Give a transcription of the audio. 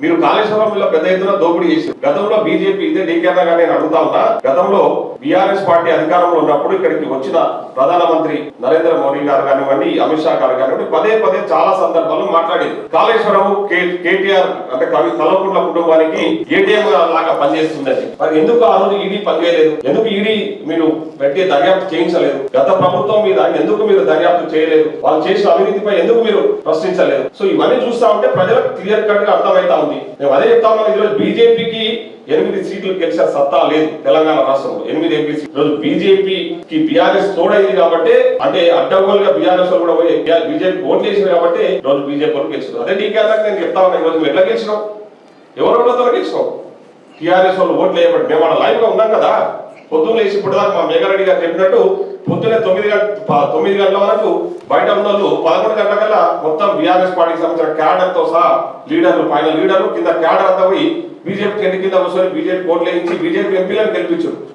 మీరు కాళేశ్వరంలో పెద్ద ఎత్తున దోపిడీ చేశారు. గతంలో బీజేపీ ఇదే డీకేనా గానీ నేను అడుగుతా ఉన్నా, గతంలో బీఆర్ఎస్ పార్టీ అధికారంలో ఉన్నప్పుడు ఇక్కడికి వచ్చిన ప్రధానమంత్రి నరేంద్ర మోడీ గారు కానివ్వండి, అమిత్ షా గారు కానివ్వండి, పదే పదే చాలా సందర్భాల్లో మాట్లాడేది కాళేశ్వరం కేటీఆర్ అంటే కల్వకుంట్ల కుటుంబానికి ఏటీఎం లాగా పనిచేస్తుందని. మరి ఎందుకు ఆ రోజు ఈడీ పనిచేయలేదు? ఎందుకు ఈడీ మీరు పెట్టి దర్యాప్తు చేయించలేదు? గత ప్రభుత్వం మీద ఎందుకు మీరు దర్యాప్తు చేయలేదు? వాళ్ళు చేసిన అవినీతిపై ఎందుకు మీరు ప్రశ్నించలేదు? సో ఇవన్నీ చూస్తా ఉంటే ప్రజలకు క్లియర్ కట్ గా అర్థమైతా ఉంది. మేము అదే చెప్తా ఉన్నాం, ఈరోజు బీజేపీకి 8 సీట్లు గెలిచే సత్తా లేదు తెలంగాణ రాష్ట్రంలో. 8 ఎంపీ సీట్లు బీజేపీకి బీఆర్ఎస్ తోడైంది కాబట్టి, అంటే అడ్డగోలుగా బీఆర్ఎస్ కూడా పోయి బీజేపీ ఓట్లు చేసింది కాబట్టి రోజు బీజేపీ వాళ్ళు గెలిచారు. అదే డీకేఆర్ నేను చెప్తా ఉన్నా, ఈరోజు మేము ఎట్లా గెలిచినాం? ఎవరితో గెలిచినాం? టీఆర్ఎస్ వాళ్ళు ఓట్లు వేయబట్టి మేము అక్కడ లైవ్ గా ఉన్నాం కదా. పొద్దున్న లేచి ఇప్పుడు దాకా మా మేఘారెడ్డి గారు చెప్పినట్టు పొద్దున్నే 9 గంటల వరకు బయట ఉన్న వాళ్ళు 11 గంటల కల్లా మొత్తం బీఆర్ఎస్ పార్టీకి సంబంధించిన క్యాడర్ తో సహా లీడర్లు, పైన లీడర్లు, కింద క్యాడర్ అంతా పోయి బీజేపీ కింద కూర్చొని బీజేపీ ఓట్లు వేయించి బీజేపీ ఎంపీలను గెలిపించారు.